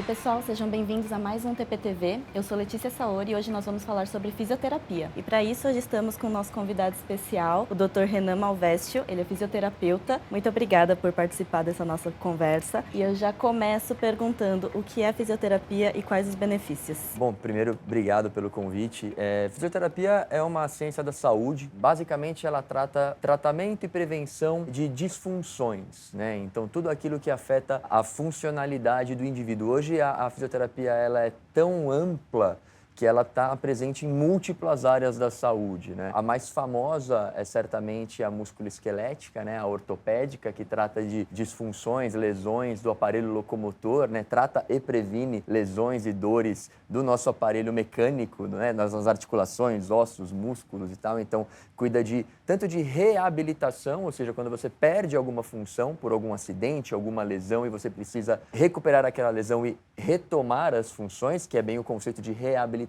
pessoal, sejam bem-vindos a mais um TPTV. Eu sou Letícia Saori e hoje nós vamos falar sobre fisioterapia. E para isso hoje estamos com o nosso convidado especial, o Dr. Renan Malvestio. Ele é fisioterapeuta. Muito obrigada por participar dessa nossa conversa. E eu já começo perguntando o que é fisioterapia e quais os benefícios. Bom, primeiro, obrigado pelo convite. Fisioterapia é uma ciência da saúde. Basicamente, ela trata tratamento e prevenção de disfunções, né? Então, tudo aquilo que afeta a funcionalidade do indivíduo. Hoje, a fisioterapia ela é tão ampla que ela está presente em múltiplas áreas da saúde, né? A mais famosa é certamente a musculoesquelética, né? A ortopédica, que trata de disfunções, lesões do aparelho locomotor, né? Trata e previne lesões e dores do nosso aparelho mecânico, né? Nas articulações, ossos, músculos e tal. Então, cuida tanto de reabilitação, ou seja, quando você perde alguma função por algum acidente, alguma lesão e você precisa recuperar aquela lesão e retomar as funções, que é bem o conceito de reabilitação,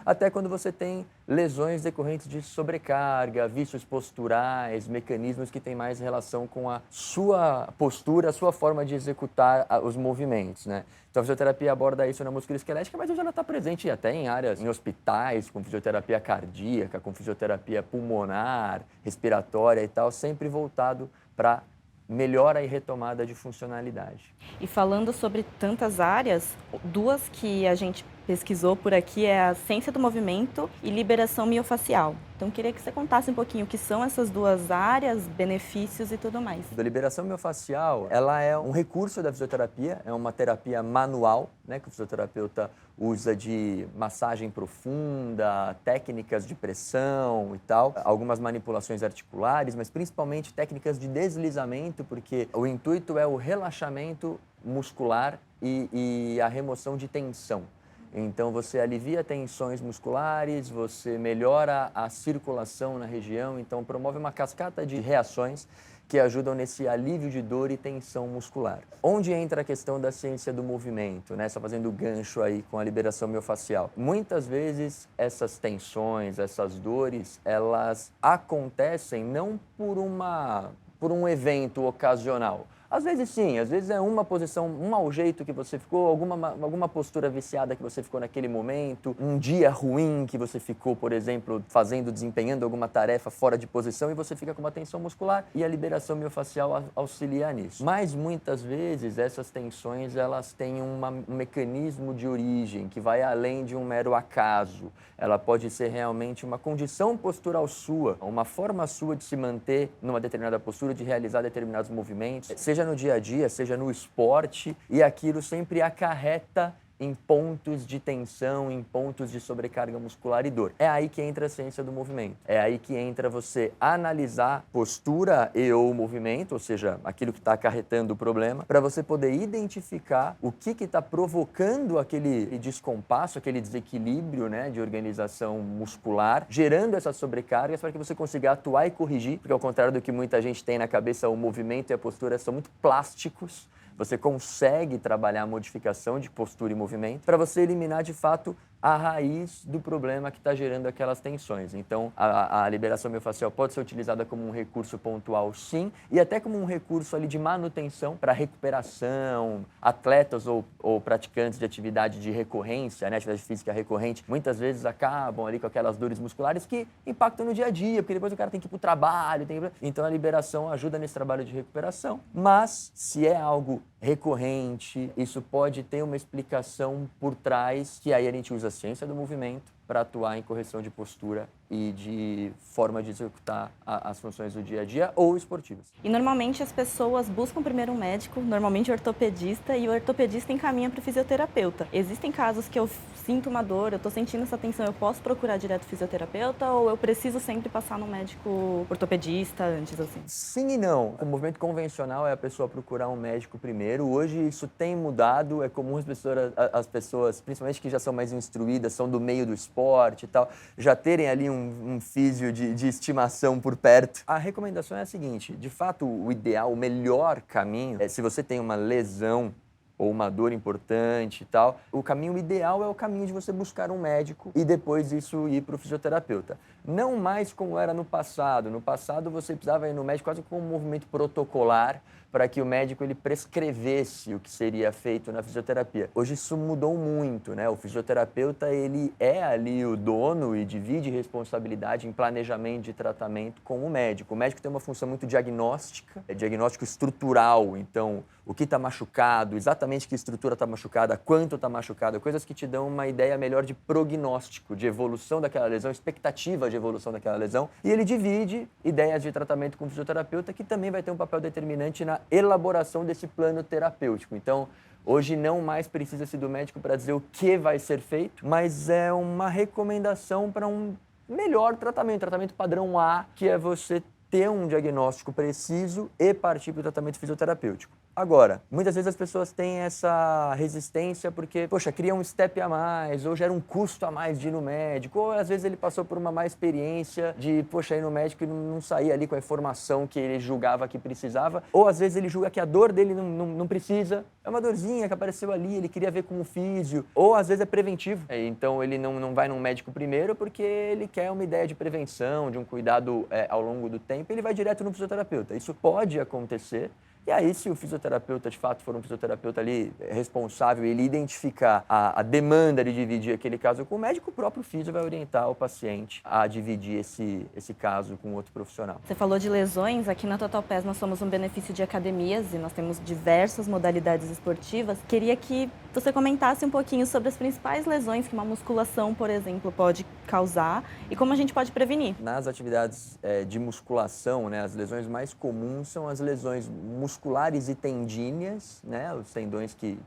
até quando você tem lesões decorrentes de sobrecarga, vícios posturais, mecanismos que têm mais relação com a sua postura, a sua forma de executar os movimentos, né? Então, a fisioterapia aborda isso na musculoesquelética, mas hoje ela está presente até em áreas, em hospitais, com fisioterapia cardíaca, com fisioterapia pulmonar, respiratória e tal, sempre voltado para melhora e retomada de funcionalidade. E falando sobre tantas áreas, duas que a gente pesquisou por aqui é a ciência do movimento e liberação miofacial. Então, queria que você contasse um pouquinho o que são essas duas áreas, benefícios e tudo mais. A liberação miofacial, ela é um recurso da fisioterapia, é uma terapia manual, né, que o fisioterapeuta usa de massagem profunda, técnicas de pressão e tal, algumas manipulações articulares, mas principalmente técnicas de deslizamento, porque o intuito é o relaxamento muscular e a remoção de tensão. Então, você alivia tensões musculares, você melhora a circulação na região, então promove uma cascata de reações que ajudam nesse alívio de dor e tensão muscular. Onde entra a questão da ciência do movimento, né? Só fazendo gancho aí com a liberação miofacial. Muitas vezes essas tensões, essas dores, elas acontecem não por um evento ocasional. Às vezes sim, às vezes é uma posição, um mau jeito que você ficou, alguma postura viciada que você ficou naquele momento, um dia ruim que você ficou, por exemplo, desempenhando alguma tarefa fora de posição e você fica com uma tensão muscular e a liberação miofacial auxilia nisso. Mas muitas vezes essas tensões elas têm um mecanismo de origem que vai além de um mero acaso. Ela pode ser realmente uma condição postural sua, uma forma sua de se manter numa determinada postura, de realizar determinados movimentos, seja no dia a dia, seja no esporte, e aquilo sempre acarreta em pontos de tensão, em pontos de sobrecarga muscular e dor. É aí que entra a ciência do movimento. É aí que entra você analisar postura e ou movimento, ou seja, aquilo que está acarretando o problema, para você poder identificar o que está provocando aquele descompasso, aquele desequilíbrio, né, de organização muscular, gerando essas sobrecargas para que você consiga atuar e corrigir, porque ao contrário do que muita gente tem na cabeça, o movimento e a postura são muito plásticos. Você consegue trabalhar a modificação de postura e movimento para você eliminar, de fato, a raiz do problema que está gerando aquelas tensões. Então, a liberação miofacial pode ser utilizada como um recurso pontual, sim, e até como um recurso ali de manutenção para recuperação. Atletas ou praticantes de atividade de recorrência, né, atividade física recorrente, muitas vezes acabam ali com aquelas dores musculares que impactam no dia a dia, porque depois o cara tem que ir para o trabalho. Então, a liberação ajuda nesse trabalho de recuperação. Mas, se é algo recorrente, isso pode ter uma explicação por trás, que aí a gente usa a ciência do movimento para atuar em correção de postura e de forma de executar as funções do dia a dia ou esportivas. E normalmente as pessoas buscam primeiro um médico, normalmente ortopedista, e o ortopedista encaminha para o fisioterapeuta. Existem casos que eu sinto uma dor, eu estou sentindo essa tensão, eu posso procurar direto o fisioterapeuta ou eu preciso sempre passar no médico ortopedista antes, assim? Sim e não. O movimento convencional é a pessoa procurar um médico primeiro. Hoje isso tem mudado, é comum as pessoas, principalmente que já são mais instruídas, são do meio do esporte e tal, já terem ali um físio de estimação por perto. A recomendação é a seguinte, de fato o ideal, o melhor caminho é se você tem uma lesão ou uma dor importante e tal, o caminho ideal é o caminho de você buscar um médico e depois isso ir para o fisioterapeuta. Não mais como era no passado. No passado você precisava ir no médico quase como um movimento protocolar para que o médico ele prescrevesse o que seria feito na fisioterapia. Hoje isso mudou muito, né? O fisioterapeuta ele é ali o dono e divide responsabilidade em planejamento de tratamento com o médico. O médico tem uma função muito diagnóstica, é diagnóstico estrutural, então o que está machucado, exatamente que estrutura está machucada, quanto está machucada, coisas que te dão uma ideia melhor de prognóstico, de evolução daquela lesão, expectativa de evolução daquela lesão. E ele divide ideias de tratamento com o fisioterapeuta, que também vai ter um papel determinante na elaboração desse plano terapêutico. Então, hoje não mais precisa-se do médico para dizer o que vai ser feito, mas é uma recomendação para um melhor tratamento padrão A, que é você ter um diagnóstico preciso e partir para o tratamento fisioterapêutico. Agora, muitas vezes as pessoas têm essa resistência porque, poxa, cria um step a mais, ou gera um custo a mais de ir no médico, ou às vezes ele passou por uma má experiência de, poxa, ir no médico e não sair ali com a informação que ele julgava que precisava, ou às vezes ele julga que a dor dele não precisa, é uma dorzinha que apareceu ali, ele queria ver com o físio, ou às vezes é preventivo, então ele não vai num médico primeiro porque ele quer uma ideia de prevenção, de um cuidado ao longo do tempo, ele vai direto no fisioterapeuta. Isso pode acontecer. E aí, se o fisioterapeuta, de fato, for um fisioterapeuta ali responsável, ele identificar a demanda de dividir aquele caso com o médico, o próprio físio vai orientar o paciente a dividir esse caso com outro profissional. Você falou de lesões, aqui na Total Pass nós somos um benefício de academias e nós temos diversas modalidades esportivas. Queria que você comentasse um pouquinho sobre as principais lesões que uma musculação, por exemplo, pode causar e como a gente pode prevenir. Nas atividades de musculação, né, as lesões mais comuns são as lesões musculares e tendíneas, né, os tendões que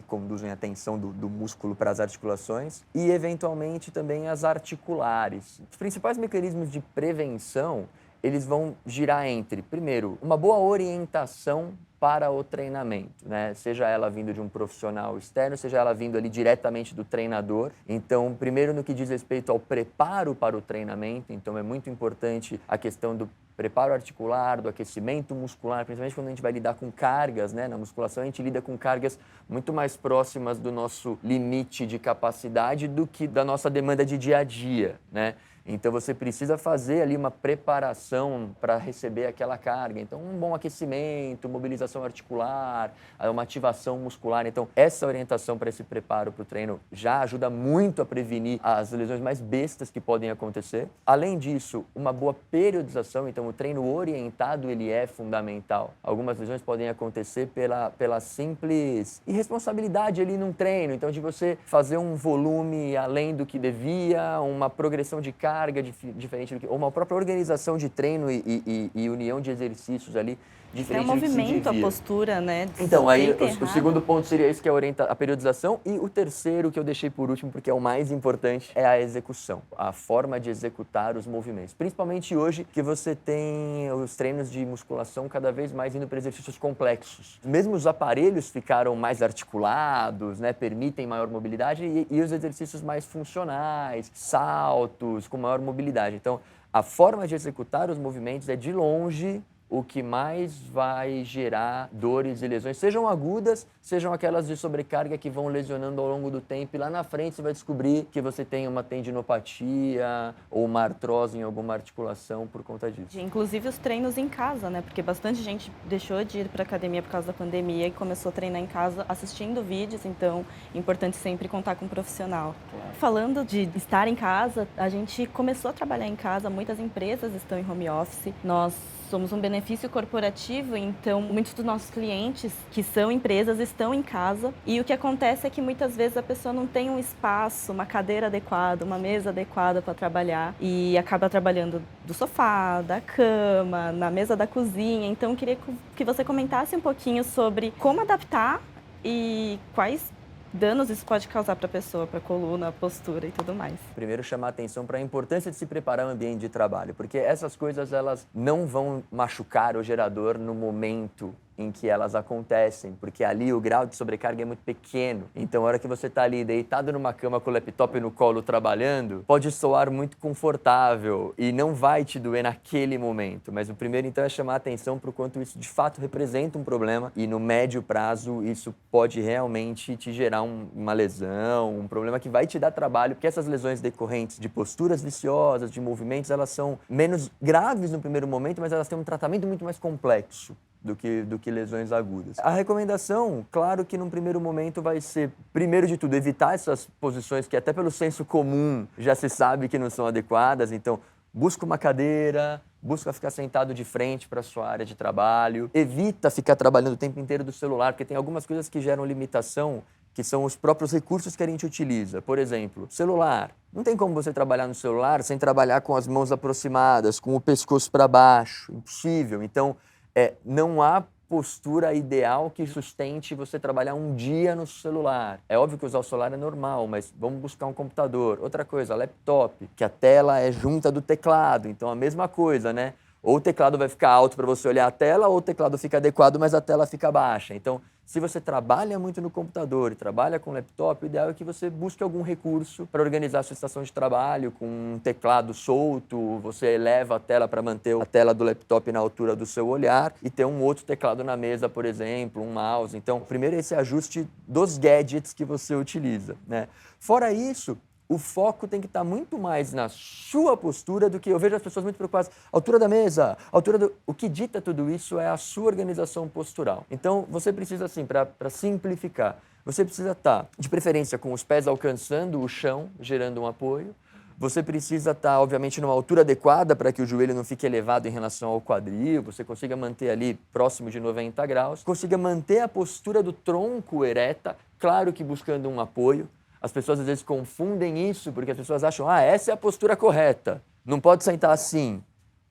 conduzem a tensão do músculo para as articulações, e eventualmente também as articulares. Os principais mecanismos de prevenção, eles vão girar entre, primeiro, uma boa orientação para o treinamento, né? Seja ela vindo de um profissional externo, seja ela vindo ali diretamente do treinador. Então, primeiro no que diz respeito ao preparo para o treinamento, então é muito importante a questão do preparo articular, do aquecimento muscular, principalmente quando a gente vai lidar com cargas, né? Na musculação a gente lida com cargas muito mais próximas do nosso limite de capacidade do que da nossa demanda de dia a dia, né? Então você precisa fazer ali uma preparação para receber aquela carga. Então um bom aquecimento, mobilização articular, uma ativação muscular. Então essa orientação para esse preparo para o treino já ajuda muito a prevenir as lesões mais bestas que podem acontecer. Além disso, uma boa periodização. Então o treino orientado ele é fundamental. Algumas lesões podem acontecer pela simples irresponsabilidade ali num treino. Então de você fazer um volume além do que devia, uma progressão de carga diferente do que, ou uma própria organização de treino e união de exercícios ali diferente do que se devia. É o movimento, a postura, né? Então, aí o segundo ponto seria esse, que é a periodização, e o terceiro, que eu deixei por último, porque é o mais importante, é a execução, a forma de executar os movimentos. Principalmente hoje, que você tem os treinos de musculação cada vez mais indo para exercícios complexos. Mesmo os aparelhos ficaram mais articulados, né, permitem maior mobilidade, e os exercícios mais funcionais, saltos, com maior mobilidade. Então, a forma de executar os movimentos é, de longe, o que mais vai gerar dores e lesões, sejam agudas, sejam aquelas de sobrecarga que vão lesionando ao longo do tempo, e lá na frente você vai descobrir que você tem uma tendinopatia ou uma artrose em alguma articulação por conta disso. Inclusive os treinos em casa, né? Porque bastante gente deixou de ir para a academia por causa da pandemia e começou a treinar em casa assistindo vídeos, então é importante sempre contar com um profissional. Claro. Falando de estar em casa, a gente começou a trabalhar em casa, muitas empresas estão em home office, nós somos um benefício corporativo, então muitos dos nossos clientes, que são empresas, estão em casa, e o que acontece é que muitas vezes a pessoa não tem um espaço, uma cadeira adequada, uma mesa adequada para trabalhar, e acaba trabalhando do sofá, da cama, na mesa da cozinha. Então eu queria que você comentasse um pouquinho sobre como adaptar e quais danos isso pode causar para a pessoa, para a coluna, a postura e tudo mais. Primeiro, chamar atenção para a importância de se preparar o ambiente de trabalho, porque essas coisas elas não vão machucar o gerador no momento em que elas acontecem, porque ali o grau de sobrecarga é muito pequeno. Então, a hora que você está ali deitado numa cama com o laptop no colo trabalhando, pode soar muito confortável e não vai te doer naquele momento. Mas o primeiro, então, é chamar a atenção para o quanto isso de fato representa um problema e no médio prazo isso pode realmente te gerar uma lesão, um problema que vai te dar trabalho, porque essas lesões decorrentes de posturas viciosas, de movimentos, elas são menos graves no primeiro momento, mas elas têm um tratamento muito mais complexo do que lesões agudas. A recomendação, claro que num primeiro momento vai ser, primeiro de tudo, evitar essas posições que até pelo senso comum já se sabe que não são adequadas, então busca uma cadeira, busca ficar sentado de frente para a sua área de trabalho, evita ficar trabalhando o tempo inteiro do celular, porque tem algumas coisas que geram limitação, que são os próprios recursos que a gente utiliza. Por exemplo, celular. Não tem como você trabalhar no celular sem trabalhar com as mãos aproximadas, com o pescoço para baixo, impossível. Então, não há postura ideal que sustente você trabalhar um dia no celular. É óbvio que usar o celular é normal, mas vamos buscar um computador. Outra coisa, laptop, que a tela é junta do teclado, então a mesma coisa, né? Ou o teclado vai ficar alto para você olhar a tela, ou o teclado fica adequado, mas a tela fica baixa. Então, se você trabalha muito no computador e trabalha com laptop, o ideal é que você busque algum recurso para organizar a sua estação de trabalho, com um teclado solto, você eleva a tela para manter a tela do laptop na altura do seu olhar e ter um outro teclado na mesa, por exemplo, um mouse. Então, primeiro esse ajuste dos gadgets que você utiliza, né? Fora isso, o foco tem que estar muito mais na sua postura do que eu vejo as pessoas muito preocupadas. Altura da mesa, altura do... O que dita tudo isso é a sua organização postural. Então, você precisa, assim, para simplificar, você precisa estar, de preferência, com os pés alcançando o chão, gerando um apoio. Você precisa estar, obviamente, numa altura adequada para que o joelho não fique elevado em relação ao quadril, você consiga manter ali próximo de 90 graus, consiga manter a postura do tronco ereta, claro que buscando um apoio. As pessoas às vezes confundem isso porque as pessoas acham, essa é a postura correta, não pode sentar assim.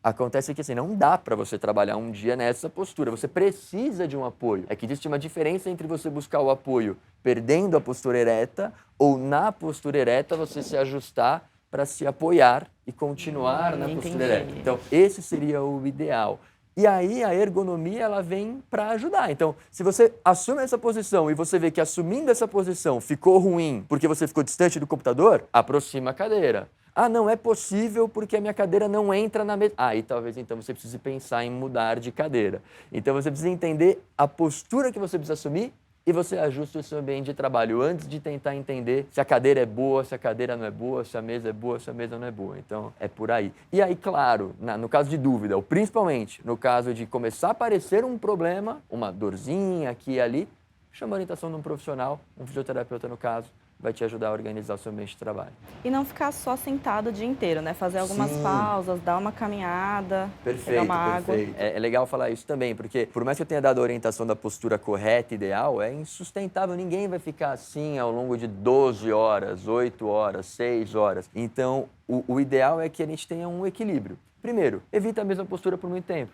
Acontece que assim, não dá para você trabalhar um dia nessa postura, você precisa de um apoio. É que existe uma diferença entre você buscar o apoio perdendo a postura ereta ou na postura ereta você se ajustar para se apoiar e continuar na postura ereta. Então, esse seria o ideal. E aí a ergonomia ela vem para ajudar. Então, se você assume essa posição e você vê que assumindo essa posição ficou ruim porque você ficou distante do computador, aproxima a cadeira. Não é possível porque a minha cadeira não entra na mesa. Aí talvez então você precise pensar em mudar de cadeira. Então você precisa entender a postura que você precisa assumir e você ajusta o seu ambiente de trabalho antes de tentar entender se a cadeira é boa, se a cadeira não é boa, se a mesa é boa, se a mesa não é boa. Então, é por aí. E aí, claro, no caso de dúvida, ou principalmente no caso de começar a aparecer um problema, uma dorzinha aqui e ali, chama a orientação de um profissional, um fisioterapeuta no caso, vai te ajudar a organizar o seu ambiente de trabalho. E não ficar só sentado o dia inteiro, né? Fazer algumas pausas, dar uma caminhada, pegar uma água. É legal falar isso também, porque por mais que eu tenha dado a orientação da postura correta e ideal, é insustentável. Ninguém vai ficar assim ao longo de 12 horas, 8 horas, 6 horas. Então, o ideal é que a gente tenha um equilíbrio. Primeiro, evita a mesma postura por muito tempo.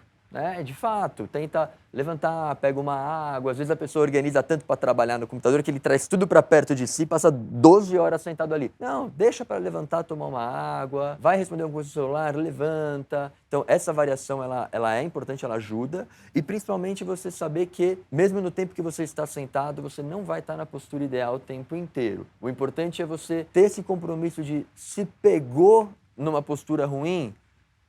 De fato, tenta levantar, pega uma água. Às vezes a pessoa organiza tanto para trabalhar no computador que ele traz tudo para perto de si, passa 12 horas sentado ali. Não, deixa para levantar, tomar uma água, vai responder alguma coisa no celular, levanta. Então, essa variação ela é importante, ela ajuda. E principalmente você saber que, mesmo no tempo que você está sentado, você não vai estar na postura ideal o tempo inteiro. O importante é você ter esse compromisso de, se pegou numa postura ruim,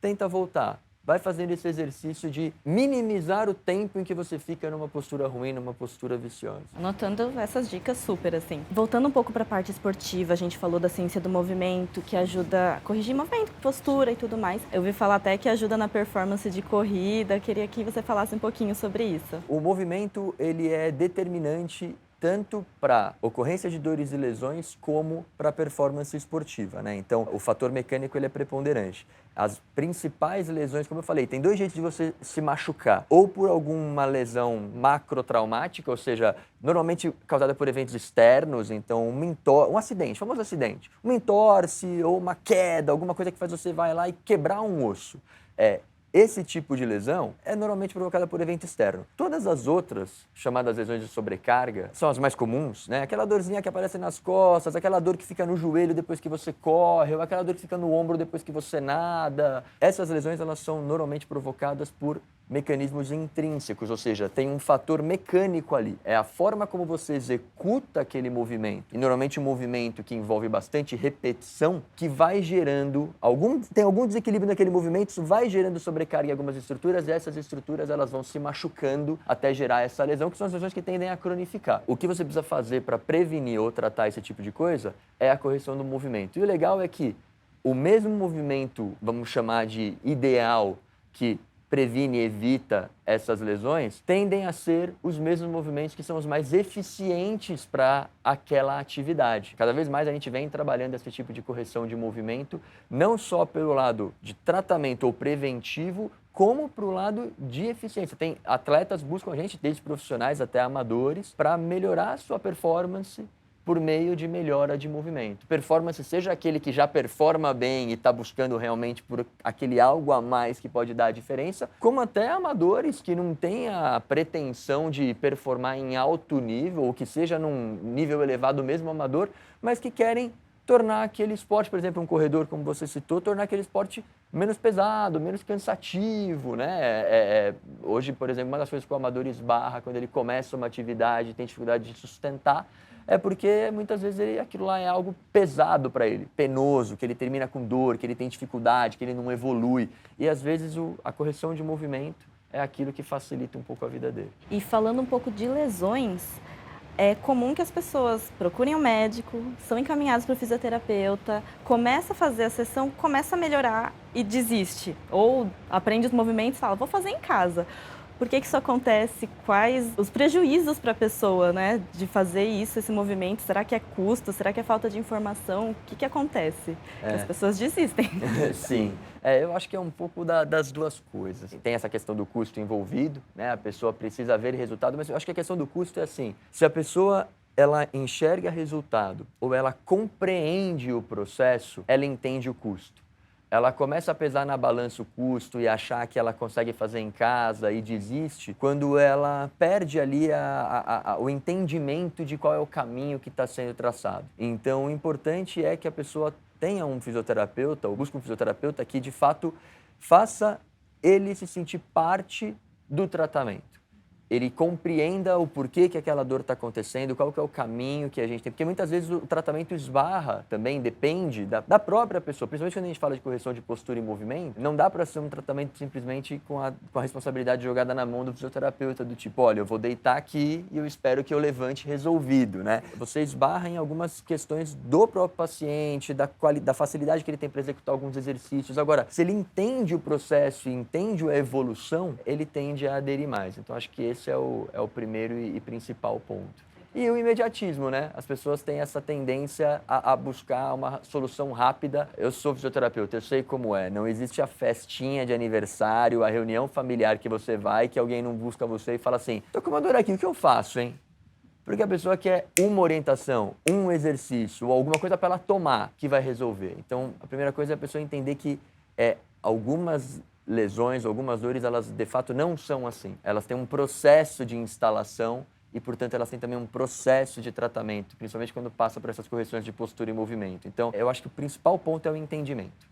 tenta voltar. Vai fazendo esse exercício de minimizar o tempo em que você fica numa postura ruim, numa postura viciosa. Anotando essas dicas super, assim. Voltando um pouco para a parte esportiva, a gente falou da ciência do movimento, que ajuda a corrigir movimento, postura e tudo mais. Eu ouvi falar até que ajuda na performance de corrida. Queria que você falasse um pouquinho sobre isso. O movimento, ele é determinante tanto para ocorrência de dores e lesões como para a performance esportiva, né? Então, o fator mecânico ele é preponderante. As principais lesões, como eu falei, tem dois jeitos de você se machucar. Ou por alguma lesão macrotraumática, ou seja, normalmente causada por eventos externos, então um acidente, famoso acidente. Uma entorse ou uma queda, alguma coisa que faz você vai lá e quebrar um osso. Esse tipo de lesão é normalmente provocada por evento externo. Todas as outras, chamadas lesões de sobrecarga, são as mais comuns, né? Aquela dorzinha que aparece nas costas, aquela dor que fica no joelho depois que você corre, ou aquela dor que fica no ombro depois que você nada. Essas lesões, elas são normalmente provocadas por mecanismos intrínsecos, ou seja, tem um fator mecânico ali. É a forma como você executa aquele movimento, e normalmente um movimento que envolve bastante repetição, que vai gerando tem algum desequilíbrio naquele movimento, isso vai gerando sobrecarga em algumas estruturas, e essas estruturas elas vão se machucando até gerar essa lesão, que são as lesões que tendem a cronificar. O que você precisa fazer para prevenir ou tratar esse tipo de coisa é a correção do movimento. E o legal é que o mesmo movimento, vamos chamar de ideal, que previne e evita essas lesões, tendem a ser os mesmos movimentos que são os mais eficientes para aquela atividade. Cada vez mais a gente vem trabalhando esse tipo de correção de movimento, não só pelo lado de tratamento ou preventivo, como para o lado de eficiência. Tem atletas buscam a gente, desde profissionais até amadores, para melhorar a sua performance por meio de melhora de movimento. Performance, seja aquele que já performa bem e está buscando realmente por aquele algo a mais que pode dar a diferença, como até amadores que não têm a pretensão de performar em alto nível, ou que seja num nível elevado mesmo amador, mas que querem tornar aquele esporte, por exemplo, um corredor, como você citou, tornar aquele esporte menos pesado, menos cansativo, né? Hoje, por exemplo, uma das coisas que o amador esbarra quando ele começa uma atividade, tem dificuldade de sustentar, é porque muitas vezes aquilo lá é algo pesado para ele, penoso, que ele termina com dor, que ele tem dificuldade, que ele não evolui. E às vezes a correção de movimento é aquilo que facilita um pouco a vida dele. E falando um pouco de lesões, é comum que as pessoas procurem um médico, são encaminhados para o fisioterapeuta, começa a fazer a sessão, começa a melhorar e desiste. Ou aprende os movimentos e fala, vou fazer em casa. Por que isso acontece? Quais os prejuízos para a pessoa, né, de fazer esse movimento? Será que é custo? Será que é falta de informação? O que acontece? As pessoas desistem. Sim. Eu acho que é um pouco das duas coisas. Tem essa questão do custo envolvido, né? A pessoa precisa ver resultado, mas eu acho que a questão do custo é assim, se a pessoa ela enxerga resultado ou ela compreende o processo, ela entende o custo. Ela começa a pesar na balança o custo e achar que ela consegue fazer em casa e desiste quando ela perde ali o entendimento de qual é o caminho que está sendo traçado. Então, o importante é que a pessoa tenha um fisioterapeuta ou busque um fisioterapeuta que, de fato, faça ele se sentir parte do tratamento. Ele compreenda o porquê que aquela dor está acontecendo, qual que é o caminho que a gente tem. Porque muitas vezes o tratamento esbarra também, depende da própria pessoa. Principalmente quando a gente fala de correção de postura e movimento, não dá para ser um tratamento simplesmente com a responsabilidade jogada na mão do fisioterapeuta, do tipo, olha, eu vou deitar aqui e eu espero que eu levante resolvido, né? Você esbarra em algumas questões do próprio paciente, da facilidade que ele tem para executar alguns exercícios. Agora, se ele entende o processo e entende a evolução, ele tende a aderir mais. Então, acho que esse é o primeiro e principal ponto. E o imediatismo, né? As pessoas têm essa tendência a buscar uma solução rápida. Eu sou fisioterapeuta, eu sei como é. Não existe a festinha de aniversário, a reunião familiar que você vai, que alguém não busca você e fala assim, tô com uma dor aqui, o que eu faço, hein? Porque a pessoa quer uma orientação, um exercício ou alguma coisa para ela tomar que vai resolver. Então, a primeira coisa é a pessoa entender que algumas lesões, algumas dores, elas de fato não são assim. Elas têm um processo de instalação e, portanto, elas têm também um processo de tratamento, principalmente quando passa por essas correções de postura e movimento. Então, eu acho que o principal ponto é o entendimento.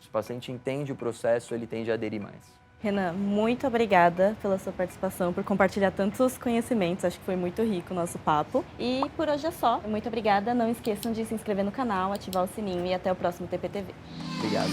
Se o paciente entende o processo, ele tende a aderir mais. Renan, muito obrigada pela sua participação, por compartilhar tantos conhecimentos. Acho que foi muito rico o nosso papo. E por hoje é só. Muito obrigada. Não esqueçam de se inscrever no canal, ativar o sininho e até o próximo TPTV. Obrigado.